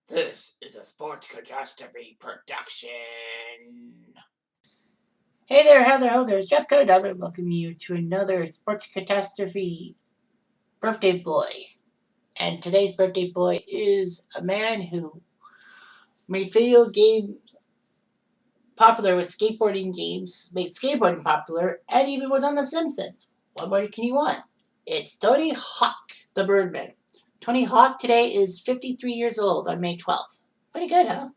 This is a sports catastrophe production. Hey there, how there, it's Jeff Cutter, welcoming you to another sports catastrophe birthday boy. And today's birthday boy is a man who made video games popular with skateboarding games, made skateboarding popular, and even was on The Simpsons. What more can you want? It's Tony Hawk, the Birdman. Tony Hawk today is 53 years old on May 12th. Pretty good, huh?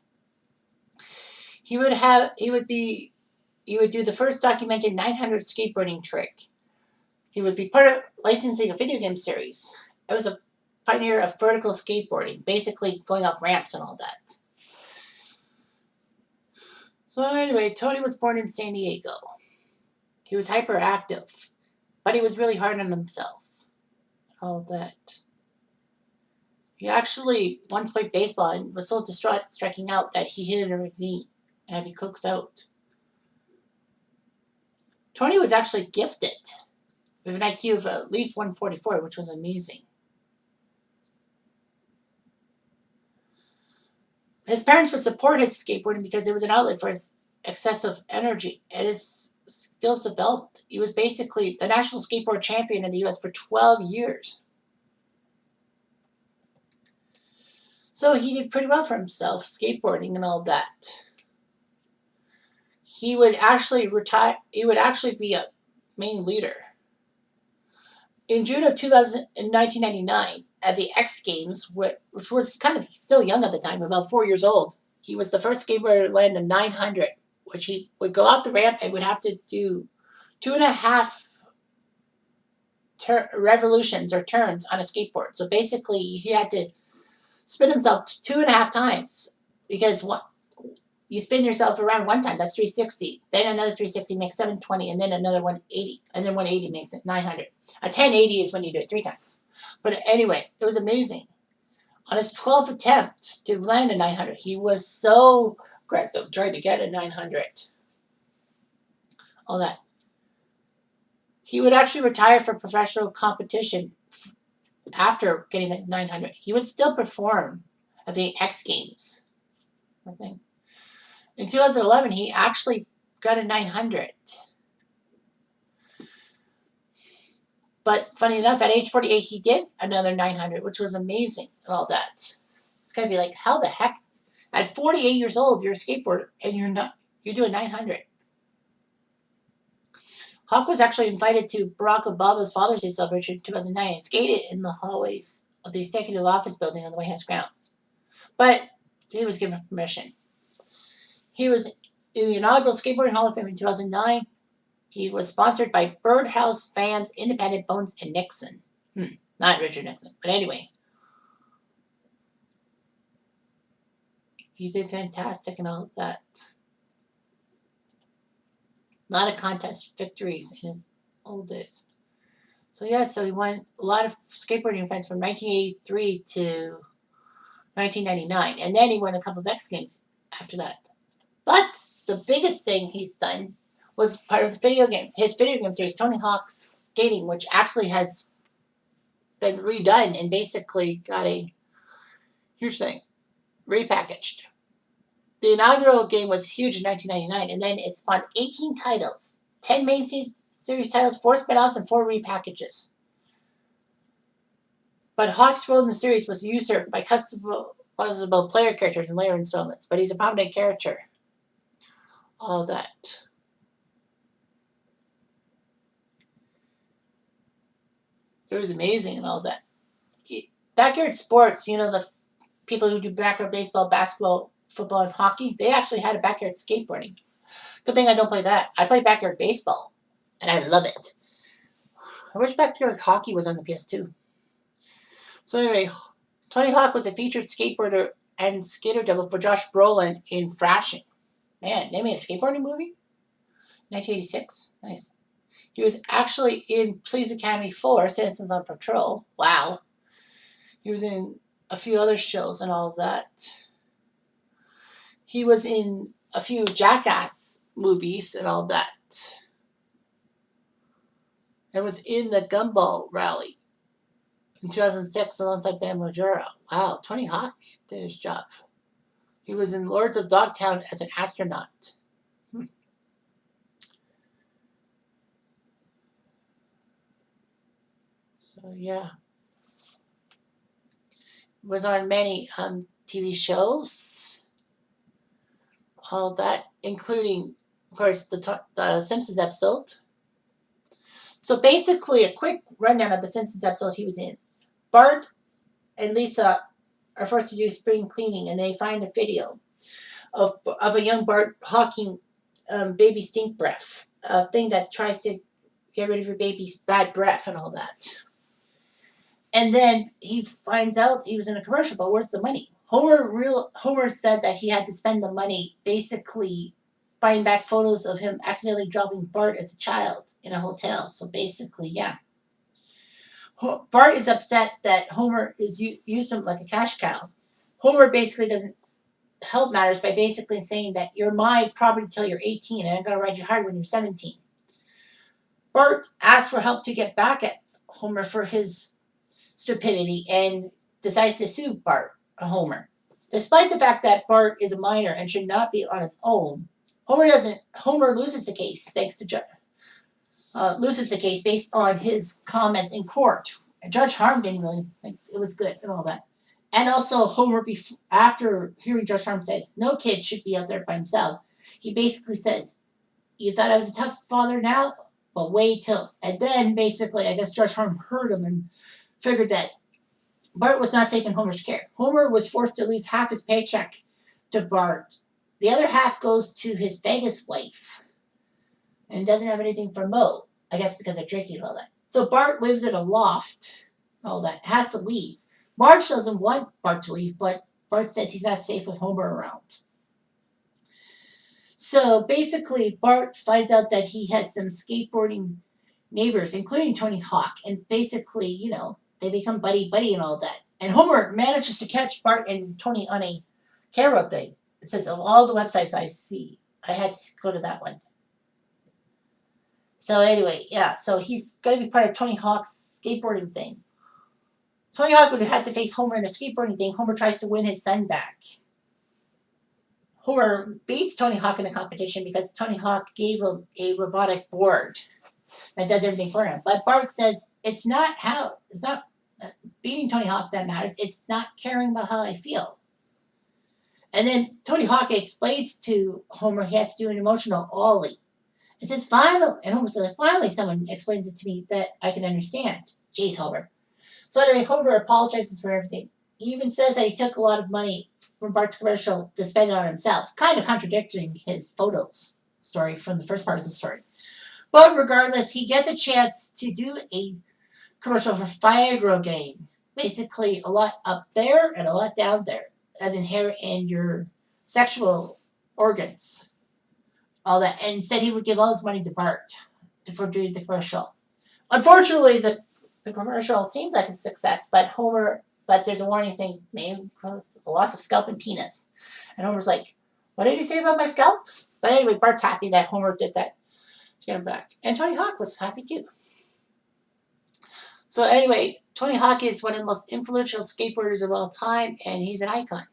He would do the first documented 900 skateboarding trick. He would be part of licensing a video game series. It was a pioneer of vertical skateboarding, basically going off ramps and all that. So anyway, Tony was born in San Diego. He was hyperactive, but he was really hard on himself. All that. He actually once played baseball and was so distraught striking out that he hit a ravine and had to be coaxed out. Tony was actually gifted with an IQ of at least 144, which was amazing. His parents would support his skateboarding because it was an outlet for his excessive energy, and his skills developed. He was basically the national skateboard champion in the US for 12 years. So he did pretty well for himself, skateboarding and all that. He would actually retire. He would actually be a main leader. In June of 1999, at the X Games, which was kind of still young at the time, about 4 years old, he was the first skateboarder to land a 900, which he would go off the ramp and would have to do 2.5 revolutions or turns on a skateboard. So basically, he had to spin himself 2.5 times because you spin yourself around one time, that's 360. Then another 360 makes 720, and then another 180, and then 180 makes it 900. A 1080 is when you do it 3 times. But anyway, it was amazing. On his 12th attempt to land a 900, he was so aggressive, trying to get a 900. All that. He would actually retire from professional competition after getting the 900. He would still perform at the X Games, I think. In 2011, he actually got a 900. But funny enough, at age 48, he did another 900, which was amazing and all that. It's got to be like, how the heck? At 48 years old, you're a skateboarder and you do a 900. Hawk was actually invited to Barack Obama's Father's Day celebration in 2009 and skated in the hallways of the executive office building on the White House grounds. But he was given permission. He was in the inaugural Skateboarding Hall of Fame in 2009. He was sponsored by Birdhouse Fans, Independent, Bones, and Nixon. Not Richard Nixon, but anyway. He did fantastic and all of that. A lot of contest victories in his old days. So yeah, so he won a lot of skateboarding events from 1983 to 1999. And then he won a couple of X Games after that. But the biggest thing he's done was part of his video game series, Tony Hawk's Skating, which actually has been redone and basically got here's the thing, repackaged. The inaugural game was huge in 1999, and then it spawned 18 titles, 10 main series titles, 4 spin-offs, and 4 repackages. But Hawk's role in the series was usurped by customizable player characters in later installments, but he's a prominent character. All that. It was amazing and all that. Backyard sports, the people who do backyard baseball, basketball, football, and hockey, they actually had a backyard skateboarding. Good thing I don't play that. I play backyard baseball, and I love it. I wish backyard hockey was on the PS2. So anyway, Tony Hawk was a featured skateboarder and skater double for Josh Brolin in Thrashing. Man, they made a skateboarding movie? 1986? Nice. He was actually in Police Academy 4, Citizens on Patrol. Wow. He was in a few other shows and all of that. He was in a few Jackass movies and all that. It was in the Gumball Rally. in 2006 alongside Bam Margera. Wow, Tony Hawk did his job. He was in Lords of Dogtown as an astronaut. So yeah, was on many TV shows. All that, including, of course, the Simpsons episode. So basically, a quick rundown of the Simpsons episode he was in. Bart and Lisa are forced to do spring cleaning, and they find a video of a young Bart hawking baby stink breath, a thing that tries to get rid of your baby's bad breath and all that. And then he finds out he was in a commercial, but where's the money? Homer said that he had to spend the money basically buying back photos of him accidentally dropping Bart as a child in a hotel. So basically, yeah. Bart is upset that Homer is used him like a cash cow. Homer basically doesn't help matters by basically saying that you're my property until you're 18 and I'm going to ride you hard when you're 17. Bart asks for help to get back at Homer for his stupidity and decides to sue Homer. Despite the fact that Bart is a minor and should not be on his own, Homer loses the case thanks to loses the case based on his comments in court. And Judge Harm didn't really think it was good and all that. And also Homer, after hearing Judge Harm says no kid should be out there by himself, he basically says, "You thought I was a tough father now, but wait till." And then basically, I guess Judge Harm heard him and figured that Bart was not safe in Homer's care. Homer was forced to lose half his paycheck to Bart. The other half goes to his Vegas wife and doesn't have anything for Moe, I guess because of drinking and all that. So Bart lives in a loft, all that, has to leave. Marge doesn't want Bart to leave, but Bart says he's not safe with Homer around. So basically, Bart finds out that he has some skateboarding neighbors, including Tony Hawk, and basically, they become buddy-buddy and all that. And Homer manages to catch Bart and Tony on a camera thing. It says, of all the websites I see, I had to go to that one. So anyway, yeah, so he's going to be part of Tony Hawk's skateboarding thing. Tony Hawk would have had to face Homer in a skateboarding thing. Homer tries to win his son back. Homer beats Tony Hawk in a competition because Tony Hawk gave him a robotic board that does everything for him. But Bart says it's not beating Tony Hawk that matters. It's not caring about how I feel. And then Tony Hawk explains to Homer he has to do an emotional ollie. It says finally, and Homer says finally someone explains it to me that I can understand. Jeez, Homer. So anyway, Homer apologizes for everything. He even says that he took a lot of money from Bart's commercial to spend it on himself, kind of contradicting his photos story from the first part of the story. But regardless, he gets a chance to do a commercial for Viagra game. Basically, a lot up there and a lot down there, as in hair and your sexual organs. All that. And said he would give all his money to Bart for doing the commercial. Unfortunately, the commercial seemed like a success, but there's a warning thing, may cause a loss of scalp and penis. And Homer's like, what did he say about my scalp? But anyway, Bart's happy that Homer did that to get him back. And Tony Hawk was happy too. So anyway, Tony Hawk is one of the most influential skateboarders of all time, and he's an icon.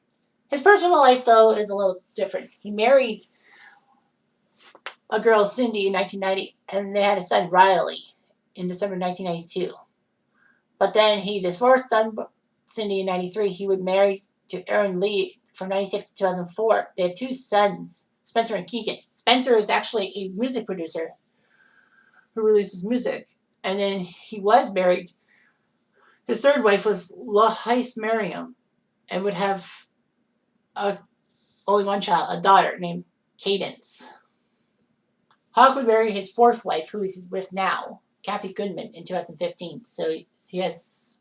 His personal life, though, is a little different. He married a girl, Cindy, in 1990, and they had a son, Riley, in December 1992. But then he divorced Cindy in 93. He was married to Aaron Lee from 96 to 2004. They have two sons, Spencer and Keegan. Spencer is actually a music producer who releases music. And then he was married. His third wife was Lahise Mariam and would have only one child, a daughter named Cadence. Hawk would marry his fourth wife, who he's with now, Kathy Goodman, in 2015. So he has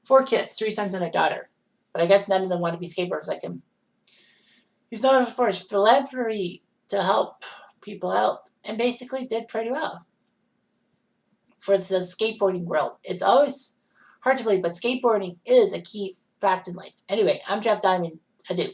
4 kids, 3 sons and a daughter. But I guess none of them want to be skateboarders like him. He's known for his philanthropy to help people out and basically did pretty well for the skateboarding world. It's always hard to believe, but skateboarding is a key fact in life. Anyway, I'm Jeff Diamond. Adieu.